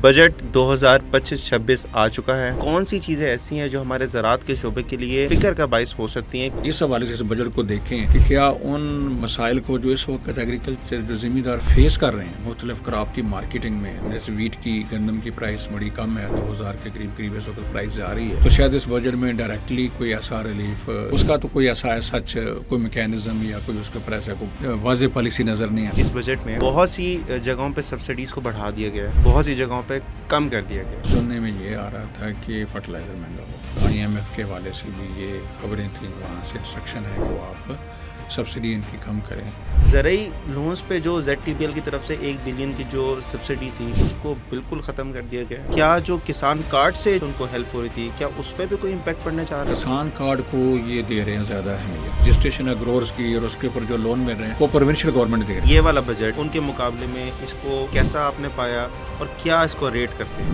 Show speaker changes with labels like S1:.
S1: Budget 2025-26 آ چکا ہے. کون سی چیزیں ایسی ہیں جو ہمارے زراعت کے شعبے کے لیے فکر کا باعث ہو سکتی ہیں؟
S2: اس حوالے سے اس بجٹ کو دیکھیں کہ کیا ان مسائل کو جو اس وقت ایگریکلچر جو زمیندار فیس کر رہے ہیں مختلف کراپ کی مارکیٹنگ میں، جیسے ویٹ کی، گندم کی پرائس بڑی کم ہے، 2000 کے قریب اس وقت پرائس جا رہی ہے، تو شاید اس بجٹ میں ڈائریکٹلی کوئی ایسا ریلیف اس کا تو کوئی ایسا سچ کوئی میکینزم یا کوئی اس کے اوپر ایسا کوئی واضح پالیسی نظر نہیں آتی.
S1: اس بجٹ میں بہت سی جگہوں پہ سبسڈیز کو بڑھا دیا گیا ہے، بہت سی جگہوں پہ کم کر دیا گیا.
S2: سننے میں یہ آ رہا تھا کہ فرٹیلائزر مہنگا ہوگا. IMF کے حوالے سے بھی یہ خبریں تھیں، وہاں سے انسٹرکشن ہے کہ وہ آپ سبسڈی ان کی کم کریں.
S1: زرعی لونز پہ جو ZTPL کی طرف سے 1 بلین کی جو سبسڈی تھی اس کو بالکل ختم کر دیا گیا. کیا جو کسان کارڈ سے ان کو ہیلپ ہو رہی تھی، کیا اس پہ بھی کوئی امپیکٹ پڑنے چاہ رہا ہے؟
S2: کسان کارڈ کو یہ دے رہے ہیں زیادہ اہمیت، رجسٹریشن ہے گروورز کی، اور اس کے اوپر جو لون مل رہے ہیں وہ پروونشل گورنمنٹ دے رہی ہے.
S1: یہ والا بجٹ ان کے مقابلے میں اس کو کیسا آپ نے پایا اور کیا اس کو ریٹ کرتے ہیں؟